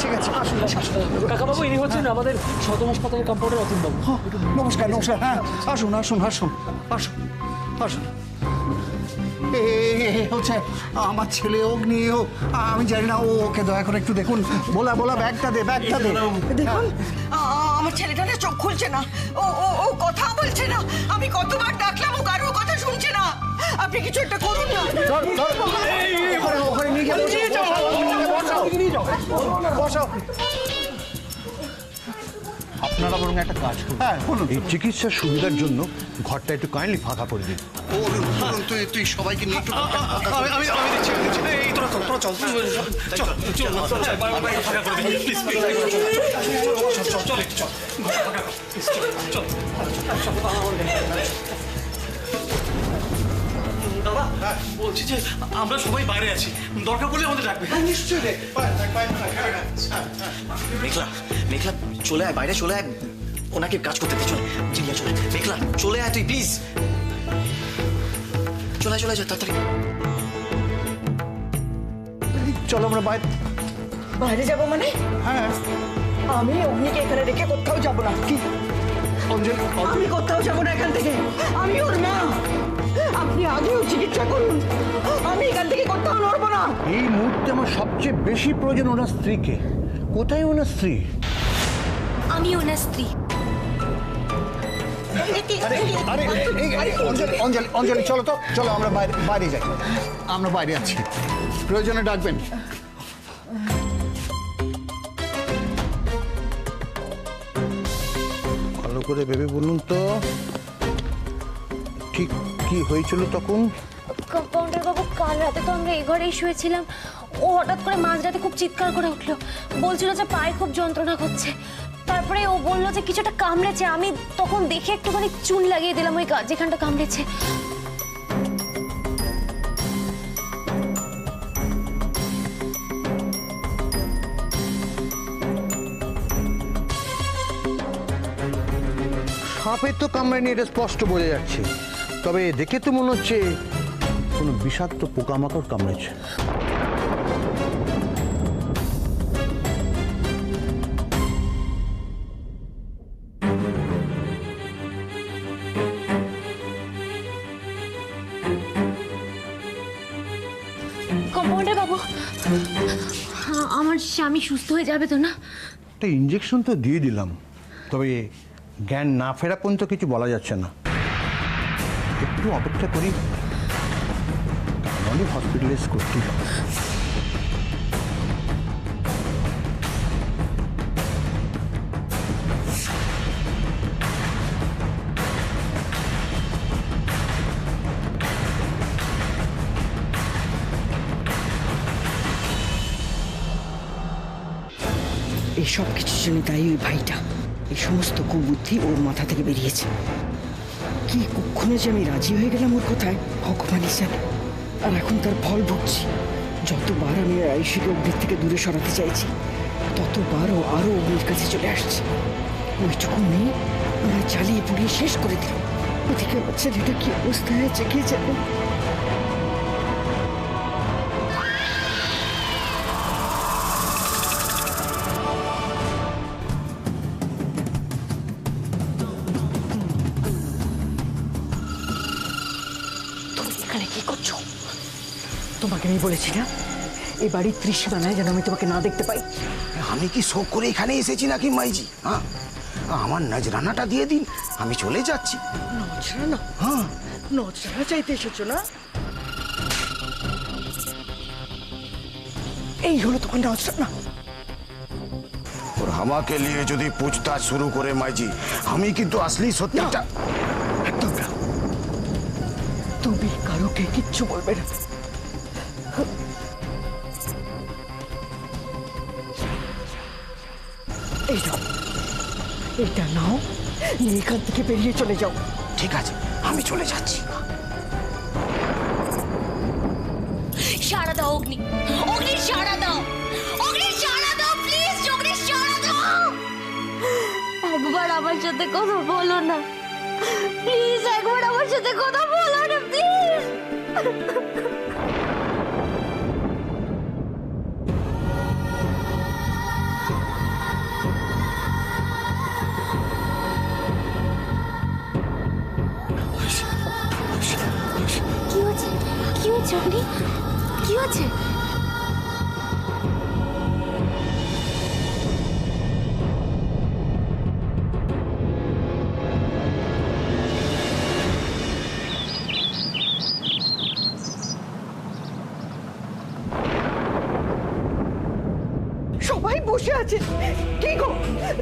ঠিক আছে, আসুন আসুন। কাকাবাবু, ইনি হচ্ছেন আমাদের সদর হাসপাতালের কম্পাউন্ডার অতীনবাবু। নমস্কার নমস্কার। হ্যাঁ, আসুন আসুন আসুন আসুন আসুন। হচ্ছে আমার ছেলে অগ্নি। আমি জানি না, ওকে দয়া করে একটু দেখুন। বলা বলা ব্যাগটা দে, ব্যাগটা দে। দেখুন, আমার ছেলেটা না চোখ খুলছে না, ও ও ও কথা বলছে না। আমি কতবার ডাকলাম, ও কারোর কথা শুনছে না। আপনি কিছু একটা করুন না। ওখানে নিয়ে গিয়ে বসাও। আপনারা বরং একটা কাজ করুন, হ্যাঁ বলুন। এই চিকিৎসার সুবিধার জন্য ঘরটা একটু কাইন্ডলি ফাঁকা করে দিন। তুই সবাইকে নিয়ে একটু আমি দিচ্ছি। এই তোরা চল দাদা, বলছি যে আমরা সবাই বাইরে আছি, দরকার পড়লে আমাদের ডাকবে। নিশ্চয়ই। মেঘলা, মেঘলা চলে আয়, বাইরে চলে আয়, ওনাকে কাজ করতে দে। চল জিনিয়া, চলে মেঘলা, চলে আয় তুই প্লিজ। চলে আয় তাড়াতাড়ি। চলো আমরা বাইরে। বাইরে যাব মানে? হ্যাঁ। আমি অগ্নিকে এখানে রেখে কোথাও যাব না। কি অঞ্জলি? আমি কোথাও যাব না এখান থেকে। আমি ওর মা। আপনি আগেও চিকিৎসা করুন, আমি এখান থেকে কোথাও নড়বো না। এই মুহূর্তে আমার সবচেয়ে বেশি প্রয়োজন ওনার স্ত্রীকে। কোথায় ওনার স্ত্রী? আমি ওনার স্ত্রী। অঞ্জলি অঞ্জলি চলো তো, চলো আমরা বাইরে যাই। আমরা বাইরে আছি, প্রয়োজনে ডাকবেন। ভালো করে ভেবে বলুন তো, ঠিক কি হয়েছিল তখন? কম্পাউন্ডার বাবু, কাল রাতে তো আমরা এই ঘরেই শুয়েছিলাম। ও হঠাৎ করে মাঝরাতে খুব চিৎকার করে উঠলো, বলছিল যে পায়ে খুব যন্ত্রণা করছে। তারপরে ও বললো যে কিছুটা কামড়েছে। আমি তখন দেখে একটুখানি চুন লাগিয়ে দিলাম ওই যেখানটা কামড়েছে। সাপের তো কামড়ায়নি, এটা স্পষ্ট বোঝা যাচ্ছে। তবে দেখে তো মনে হচ্ছে কোনো বিষাক্ত পোকামাকড় কামড়েছে। কম্পাউন্ডার বাবু, আমার স্বামী সুস্থ হয়ে যাবে তো না? একটা ইঞ্জেকশন তো দিয়ে দিলাম, তবে জ্ঞান না ফেরা পর্যন্ত কিছু বলা যাচ্ছে না। একটু অপেক্ষা করি, তাহলে হসপিটালাইজ করতেই হবে। এই সব কিছুর জন্য দায়ী ওই ভাইটা। এই সমস্ত কুবুদ্ধি ওর মাথা থেকে বেরিয়েছে। কি কখনো যে আমি রাজি হয়ে গেলাম ওর কথায়, ভগবানই জানে। আর এখন তার ফল ভুগছি। যতবার আমি আয়ুষীকে অগ্নির থেকে দূরে সরাতে চাইছি, ততবার ও আরো অগ্নির কাছে চলে আসছে। ওইটুকু মেয়ে ওরা জ্বালিয়ে পুড়িয়ে শেষ করে দিল। ওদিকে আমার ছেলেটা কি অবস্থায় আছে কে জানে। এখানে কি করছো? তোমাকে আমি বলেছি না, এই বাড়ির ত্রিসীমানায় যেন আমি তোমাকে না দেখতে পাই। আমি কি শোক করে এখানে এসেছি নাকি মাইজি? হ্যাঁ, আমার নজরানাটা দিয়ে দিন, আমি চলে যাচ্ছি। নজরানা? হ্যাঁ, নজরানা চাইতে এসেছো না? এই হলো তোমার নজরানা। और আমাকে নিয়ে যদি পুছতাছ শুরু করে মাইজি, আমি কিন্তু আসলি সত্যিটা। একদম না, তুমি কারোকে কিচ্ছু বলবে না। এই নাও, এটা নাও, নিয়ে এখান থেকে বেরিয়ে চলে যাও। ঠিক আছে, আমি চলে যাচ্ছি। সাড়া দাও অগ্নি, অগ্নি সাড়া দাও, অগ্নি সাড়া দাও প্লিজ, অগ্নি সাড়া দাও। একবার আমার সাথে কথা বলো না প্লিজ, একবার আমার সাথে কথা বলো না প্লিজ। সবাই বসে আছে। কি গো,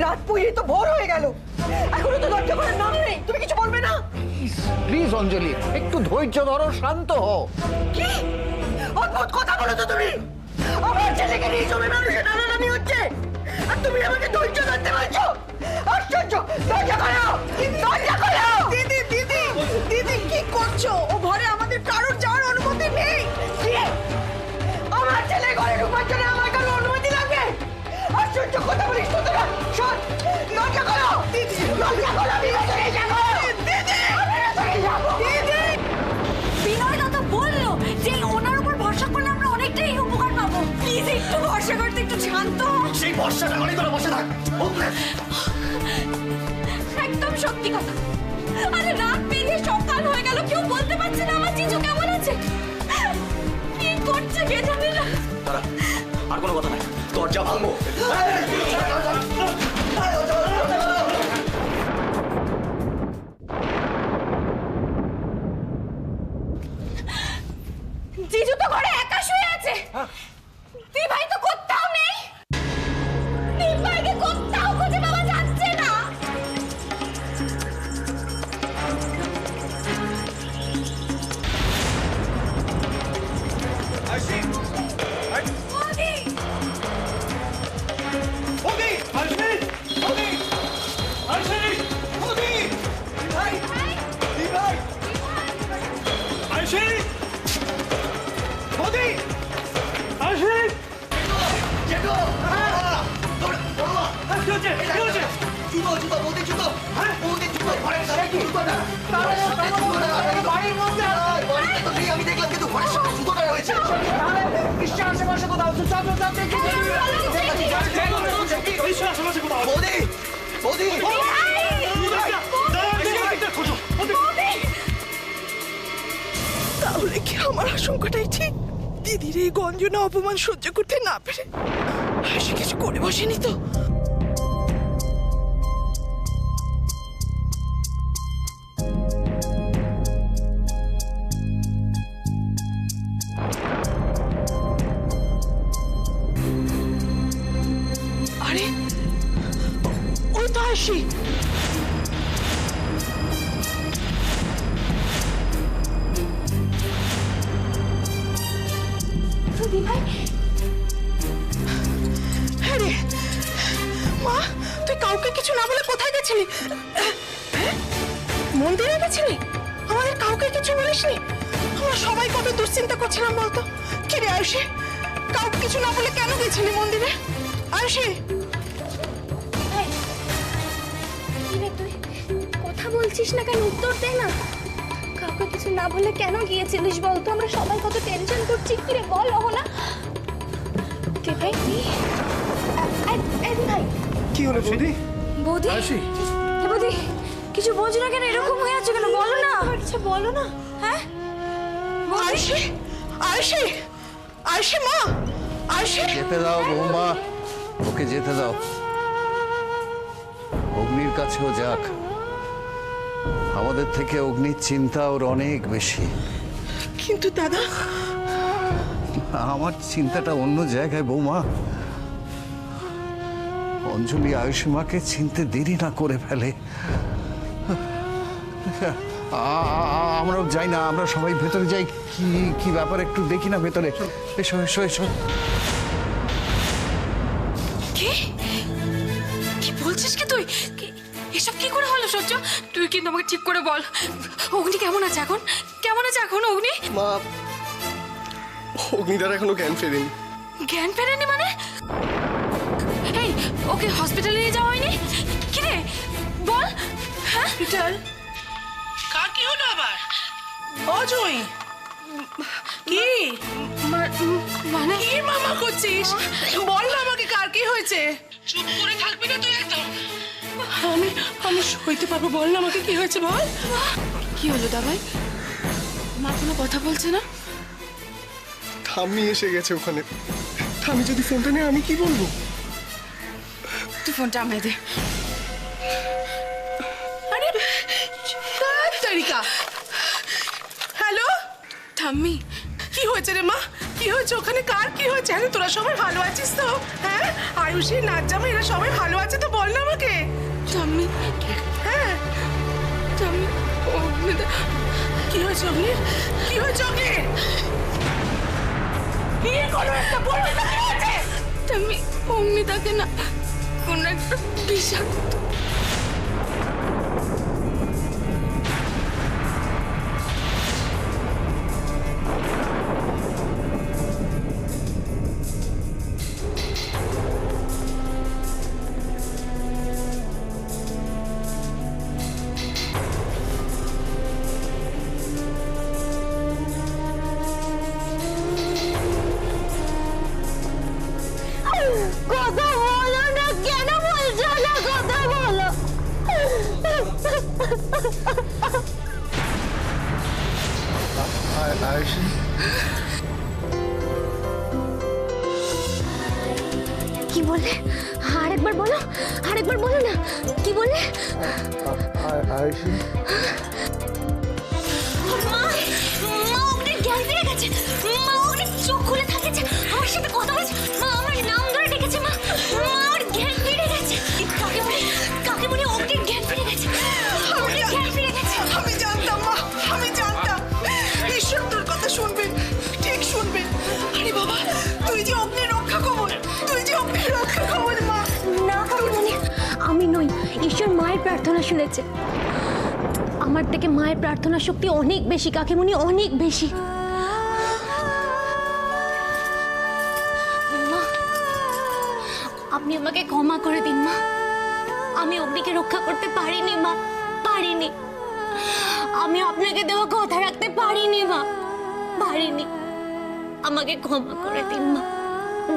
রাত পুড়িয়ে তো ভোর হয়ে গেল, এখনো তো দরজা খোলার নাম নেই। তুমি কিছু বলবে না? প্লিজ অঞ্জলি, একটু ধৈর্য ধরো, শান্ত হও। কি অদ্ভুত কথা বলো তো তুমি! আমার ছেলেকে নিয়ে জমি মানুষের টানাটানি হচ্ছে, আর তুমি আমাকে ধৈর্য ধরতে বলছো? আশ্চর্য! দরজা খোলো! দরজা খোলো! দিদি দিদি দিদি, কি করছো? ও ঘরে আমাদের কারোর যাওয়ার অনুমতি নেই। কি? আমার ছেলে ঘরে ঢোকার জন্য আমার কারোর অনুমতি লাগবে? আশ্চর্য কথা বলিস তো তোরা! শোন, দরজা খোলো! দিদি দরজা খোলো! আমি ভেতরে যাবো! দিদি আমি ভেতরে যাবো! দিদি! বিনয় দাদা বললো যে ওনার উপর ভরসা করলে আমরা অনেকটাই উপকার পাবো। প্লিজ একটু ভরসা করতে, একটু শান্ত হও। সেই বর্ষাটা অনেক করে বসে থাক। একদম সত্যি কথা। আরে রাত পেরিয়ে সকাল হয়ে গেল, কেউ বলতে পারছে না আমার জিজু কেমন আছে। কি করছে কে জানে না। দাঁড়া, আর কোনো কথা নাই, দরজা ভাঙবো। জিজু তো ঘরে একা শুয়ে আছে। তুই ভাই তো কোথাও নেই। তুই ভাইকে কোথাও খুঁজে পাওয়া যাচ্ছে না। বৌদি! আমি দেখলাম কিন্তু ঘরের সামনে জুতোটা রয়েছে। বৌদি, বৌদি, তাহলে কি আমার আশঙ্কাটাই ঠিক? দিদির এই গঞ্জনা অপমান সহ্য করতে না পেরে সে কিছু করে বসেনি তো? আরে ওই তো আসি। দিদি ভাই, হ্যাঁ রে মা, তুই কাউকে কিছু না বলে কোথায় গেছিলি? মন্দিরে গেছিলি? আমাদের কাউকে কিছু বলিসনি? আমরা সবাই কত দুশ্চিন্তা করছিলাম বলতো। কি রে আয়ুষী, কাউকে কিছু না বলে কেন গেছিলি মন্দিরে? আয়ুষী, কি রে তুই কথা বলছিস না কেন? উত্তর দে না। কাউকে কিছু না বলে কেন গিয়েছিলিস বলতো? আমরা সবাই কত টেনশন করছি। কি রে বল না। কে ভাই? ভাই কি হলো বৌদি? বৌদি, বৌদি কিছু বলছো না কেন? এরকম হয়ে আছে কেন? বলো না। আচ্ছা বলো না। হ্যাঁ আয়ুষী, আয়ুষী, আয়ুষী মা, আয়ুষী। যেতে দাও বৌমা, ওকে যেতে দাও। অগ্নির কাছেও যাক, আমাদের থেকে অগ্নির চিন্তা ওর অনেক বেশি। কিন্তু দাদা, আমার চিন্তাটা অন্য জায়গায় বৌমা। অঞ্জলি আয়ুষ্মাকে চিনতে দেরি না করে ফেলে। আমরাও যাই না, আমরা সবাই ভেতরে যাই। কি কি ব্যাপার একটু দেখি না ভেতরে। এসো এসো এসো। কি কি বলছিস কি তুই? এসব কি করে হলো সহ্য? তুই কিন্তু আমাকে ঠিক করে বল, অগ্নি কেমন আছে এখন? কেমন আছে এখন অগ্নি? মা, অগ্নিদার এখনো জ্ঞান ফেরেনি। জ্ঞান ফেরেনি মানে? এই ওকে হসপিটালে নিয়ে যাওয়া হয়নি? কি রে বল। হ্যাঁ হসপিটাল? কার কি হলো আবার? অজয় কি মানে কি মামা করছিস? বল না আমাকে, কার কি হয়েছে? চুপ করে থাকবি না তুই একদম। আমি সইতে পারবো, বল না আমাকে কি হয়েছে বল। কি হলো দাবাই? মা কোনো কথা বলছে না? ঠাম্মি এসে গেছে ওখানে। ঠাম্মি যদি ফোনটা নেয় আমি কি বলবো? তুই ফোনটা আমায় দে। আরে তারিকা, হ্যালো ঠাম্মি, কি হয়েছে রে মা? কি হয়েছে ওখানে? কার কি হয়েছে? আরে তোরা সবাই ভালো আছিস তো? হ্যাঁ আয়ুষী নাজ্জাম এরা সবাই ভালো আছে তো বল না আমাকে। ঠাম্মি, হ্যাঁ ঠাম্মি, অগ্নিদা, কি হয়েছে অগ্নির? কি হয়েছে অগ্নির? কি করো একটা বলবে তো কি হয়েছে? ঠাম্মি, অগ্নিদাকে না কোন একটা বিষাক্ত কথা বলো না, কেন বলছো না? কথা বলো। আয়ুষী, কি বললে? আরেকবার বলো, আরেকবার বলো না। কি বললে? আয়ুষী, মা, মা অগ্নির জ্ঞান ফিরে গেছে। মা অগ্নির চোখ খুলে থাকেছে, আমার সাথে কথা বলছে। মা আমার নাম ধরে ডেকেছে। মা, মা ওর জ্ঞান ফিরে গেছে। কাকিমণি অগ্নির জ্ঞান ফিরে গেছে। অগ্নির জ্ঞান ফিরে গেছে। আমি জানতাম মা, আমি জানতাম ঈশ্বর তোর কথা শুনবে, ঠিক শুনবে। আরে বাবা, তুই যে অগ্নির রক্ষা কবল, তুই যে অগ্নির রক্ষা কবল মা। না কাকিমণি, আমি নই। ঈশ্বর মায়ের প্রার্থনা শুনেছে। আমার থেকে মায়ের প্রার্থনার শক্তি অনেক বেশি কাকিমণি, অনেক বেশি। মা, আপনি আমাকে ক্ষমা করে দিন মা। আমি অগ্নিকে রক্ষা করতে পারিনি মা, পারিনি। আমি আপনাকে দেওয়া কথা রাখতে পারিনি মা, পারিনি। আমাকে ক্ষমা করে দিন মা,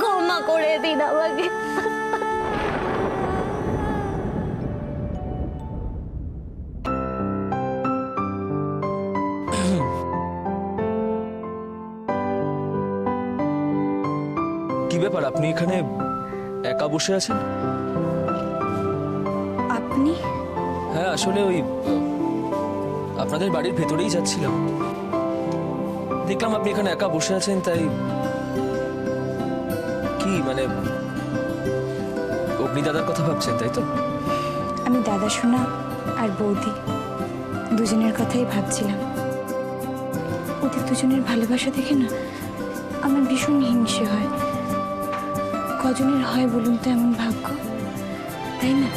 ক্ষমা করে দিন আমাকে। কি ব্যাপার, আপনি এখানে একা বসে আছেন? আপনি? হ্যাঁ, আসলে ওই আপনাদের বাড়ির ভেতরেই যাচ্ছিলাম, দেখলাম আপনি এখানে একা বসে আছেন, তাই কি মানে অগ্নিদাদার কথা ভাবছেন, তাই তো? আমি দাদা সোনা আর বৌদি দুজনের কথাই ভাবছিলাম। ওদের দুজনের ভালোবাসা দেখে না আমার ভীষণ হিংসে হয়। কজনের হয় বলুন তো এমন ভাগ্য, তাই না?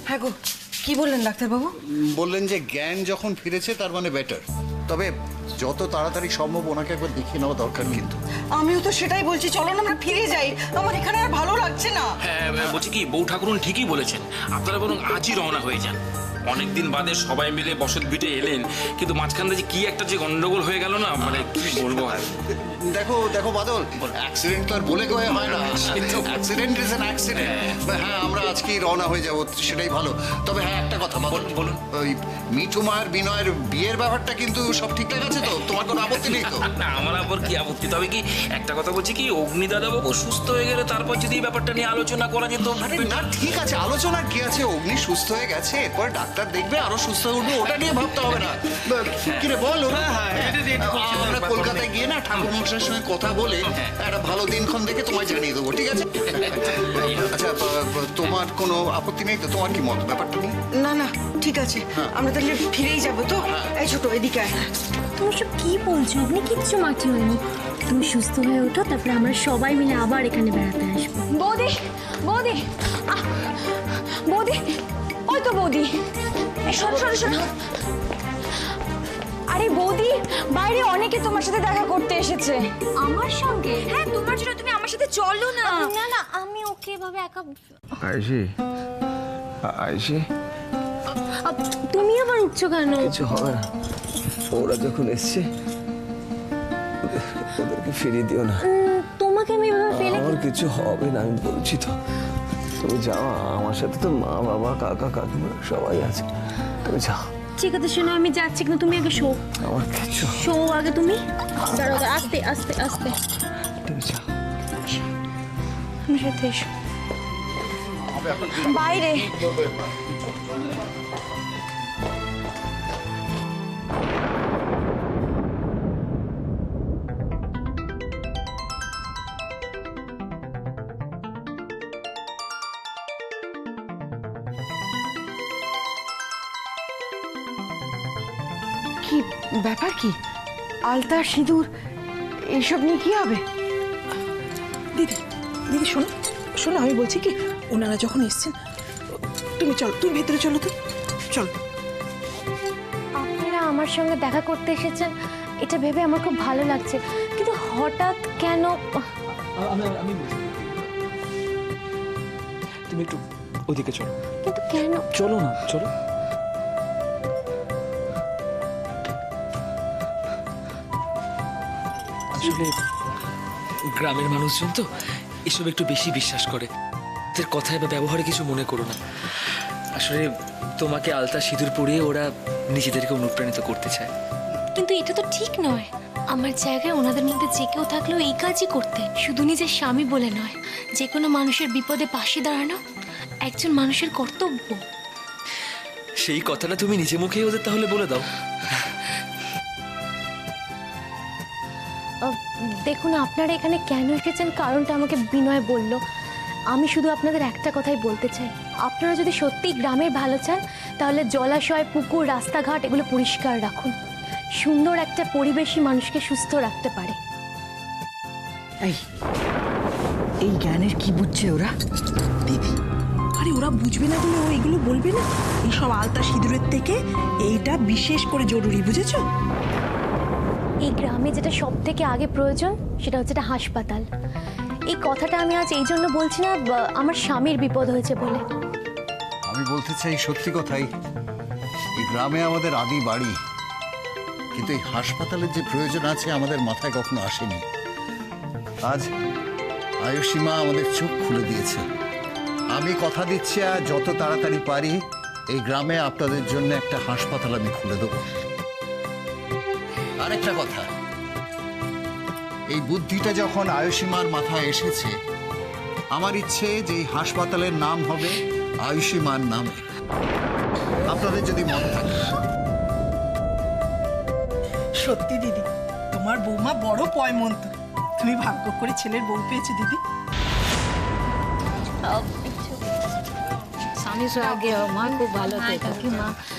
হ্যাঁ গো, কি বললেন ডাক্তারবাবু? বললেন যে জ্ঞান যখন ফিরেছে তার মানে বেটার, তবে যত তাড়াতাড়ি সম্ভব ওনাকে একবার দেখিয়ে নেওয়া দরকার। কিন্তু আমিও তো সেটাই বলছি, চলো না আমরা ফিরে যাই। আমার এখানে আর ভালো লাগছে না। হ্যাঁ, বলছি কি, বউ ঠাকুরুন ঠিকই বলেছেন, আপনারা বরং আজই রওনা হয়ে যান। অনেকদিন বাদে সবাই মিলে বসত ভিটে এলেন, কিন্তু মাঝখান থেকে কি একটা যে গন্ডগোল হয়ে গেল না, মানে কি বলবো আর। দেখো দেখো বাদল, অ্যাক্সিডেন্ট তো আর বলে কয়ে হয় না। Accident is an accident. হ্যাঁ, আমরা আজকেই রওনা হয়ে যাবো, সেটাই ভালো। তবে হ্যাঁ, একটা কথা বলুন, ওই মিঠু মায়ের বিনয়ের বিয়ের ব্যাপারটা কিন্তু সব ঠিকঠাক আছে তো? তোমার কোনো আপত্তি নেই তো? না, আমার আবার কি আপত্তি। তবে কি একটা কথা বলছি কি, অগ্নিদাদা বাবু সুস্থ হয়ে গেলে তারপর যদি এই ব্যাপারটা নিয়ে আলোচনা করা যেত। আরে না, ঠিক আছে, আলোচনার কি আছে? অগ্নি সুস্থ হয়ে গেছে, এরপর ডাক্তার দেখবে আরো সুস্থ হয়ে উঠবে, ওটা নিয়ে ভাবতে হবে না। কিরে বলো, আমরা কলকাতায় গিয়ে না ঠাকুর মশাইয়ের সঙ্গে কথা বলে একটা ভালো দিনক্ষণ দেখে তোমায় জানিয়ে দেবো, ঠিক আছে? আচ্ছা, তোমার কোনো আপত্তি নেই তো? তোমার কি মত ব্যাপারটা নিয়ে? না না, ঠিক আছে, আমরা তাহলে ফিরেই যাবো তো। এই ছোট, এদিকে আয়। তুমি সব কি বলছো? আপনি কিচ্ছু মাটি হয়নি। তুমি সুস্থ হয়ে ওঠো, তারপরে আমরা সবাই মিলে আবার এখানে বেড়াতে আসবো। বৌদি, বৌদি, বৌদি, ওই তো বৌদি। শোনো শোনো শোনো। আরে বৌদি, বাইরে অনেকে তোমার সাথে দেখা করতে এসেছে। আমার সঙ্গে? হ্যাঁ, তোমার জন্য। তুমি আমার সাথে চলো না। না না, আমি ওকে এভাবে একা। আয়ুষী, আয়ুষী, তুমি আবার উঠছো কেন? কিছু হবে না, ওরা যখন এসছে ওদেরকে ফিরিয়ে দিও না। তোমাকে আমি এভাবে ফেলে আমার কিছু হবে না, আমি বলছি তো। তুমি যাও, আমার সাথে তো মা বাবা কাকা কাকিমা সবাই আছে, তুমি যাও। ঠিক আছে শোনো, আমি যাচ্ছি, কিন্তু তুমি আগে শো। আমার কিছু শো আগে তুমি। দাঁড়াও, আস্তে আস্তে আস্তে। তুমি যাও। আমার সাথে এসো। বাইরে কি ব্যাপার কি? আলতা সিঁদুর এইসব নিয়ে কি হবে? দিদি দিদি শোনো শোনো, আমি বলছি কি, ওনারা যখন এসছেন তুমি চলো, তুমি ভেতরে চলো তো, চলো। আপনারা আমার সঙ্গে দেখা করতে এসেছেন এটা ভেবে আমার খুব ভালো লাগছে, কিন্তু হঠাৎ কেন? আমি তুমি একটু ওদিকে চলো। কিন্তু কেন? চলো না, চলো। আসলে গ্রামের মানুষজন তো এসব একটু বেশি বিশ্বাস করে, ওদের কথায় বা ব্যবহারে কিছু মনে করো না। আসলে তোমাকে আলতা সিঁদুর পরিয়ে ওরা নিজেদেরকে অনুপ্রাণিত করতে চায়। কিন্তু এটা তো ঠিক নয়। আমার জায়গায় ওনাদের মধ্যে যে কেউ থাকলেও এই কাজই করতে, শুধু নিজের স্বামী বলে নয়, যে কোনো মানুষের বিপদে পাশে দাঁড়ানো একজন মানুষের কর্তব্য। সেই কথাটা তুমি নিজে মুখেই ওদের তাহলে বলে দাও। দেখুন, আপনারা এখানে কেন এসেছেন কারণটা আমাকে বিনয় বলল। আমি শুধু আপনাদের একটা কথাই বলতে চাই, আপনারা যদি সত্যিই গ্রামের ভালো চান তাহলে জলাশয়, পুকুর, রাস্তাঘাট এগুলো পরিষ্কার রাখুন। সুন্দর একটা পরিবেশই মানুষকে সুস্থ রাখতে পারে। এই জ্ঞানের কি বুঝছে ওরা? দিদি আরে ওরা বুঝবে না বলে ও এগুলো বলবে না। এইসব আলতা সিঁদুরের থেকে এইটা বিশেষ করে জরুরি, বুঝেছো? এই গ্রামে যেটা সব থেকে আগে প্রয়োজন সেটা হচ্ছে একটা হাসপাতাল। এই কথাটা আমি আজ এই জন্য বলছি না আমার স্বামীর বিপদ হয়েছে বলে। আমি বলতে চাই সত্যি কথাই, এই গ্রামে আমাদের আদি বাড়ি, কিন্তু এই হাসপাতালের যে প্রয়োজন আছে আমাদের মাথায় কখনো আসেনি। আজ আয়ুষীমা আমাদের চোখ খুলে দিয়েছে। আমি কথা দিচ্ছি আর যত তাড়াতাড়ি পারি এই গ্রামে আপনাদের জন্য একটা হাসপাতাল আমি খুলে দেবো। আরেকটা কথা, এই বুদ্ধিটা যখন আয়ুষীমার মাথায় এসেছে, আমার ইচ্ছে যে এই হাসপাতালের নাম হবে আয়ুষীমার নামে। আপনাদের যদি মনে থাকে। সত্যি দিদি, তোমার বৌমা বড় পয়মন্ত। তুমি ভাগ্য করে ছেলের বউ পেয়েছো দিদি। স্বামী সোহাগে মা খুব ভালো থেকো,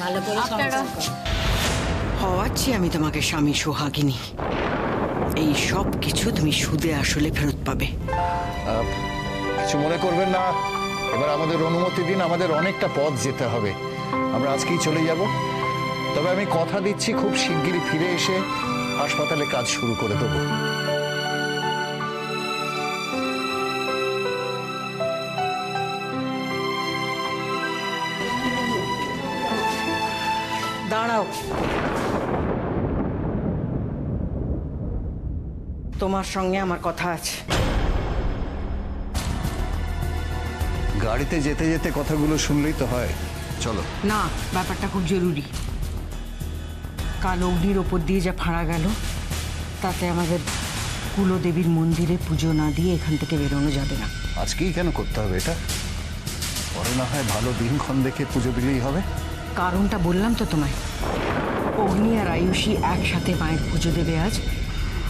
ভালো করে সংসার করো। হওয়াচ্ছি আমি তোমাকে স্বামী সোহাগিনী। এই সব কিছু তুমি সুদে আসলে ফেরত পাবে। কিছু মনে করবেন না, এবার আমাদের অনুমতি দিন, আমাদের অনেকটা পথ যেতে হবে। আমরা আজকেই চলে যাব, তবে আমি কথা দিচ্ছি খুব শিগগিরই ফিরে এসে হাসপাতালে কাজ শুরু করে দেবো। দাঁড়াও, তোমার সঙ্গে আমার কথা আছে। গাড়িতে যেতে যেতে কথাগুলো শুনলেই তো হয়, চলো। না, ব্যাপারটা খুব জরুরি। কাল অগ্নির ওপর দিয়ে যা ফাঁড়া গেল, তাতে আমাদের কুলদেবীর মন্দিরে পুজো না দিয়ে এখান থেকে বেরোনো যাবে না। আজকেই কেন করতে হবে এটা? পরে না হয় ভালো দিনক্ষণ দেখে পুজো দিলেই হবে। কারণটা বললাম তো তোমায়। অগ্নি আর আয়ুষী একসাথে মায়ের পুজো দেবে আজ,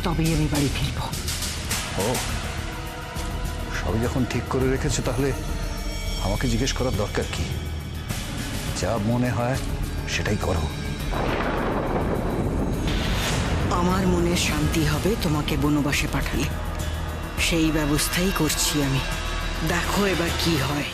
তবেই আমি বাড়ি ফিরব। ও, সবই যখন ঠিক করে রেখেছো তাহলে আমাকে জিজ্ঞেস করার দরকার কি? যা মনে হয় সেটাই করো। আমার মনে শান্তি হবে তোমাকে বনবাসে পাঠালে, সেই ব্যবস্থাই করছি আমি। দেখো এবার কি হয়।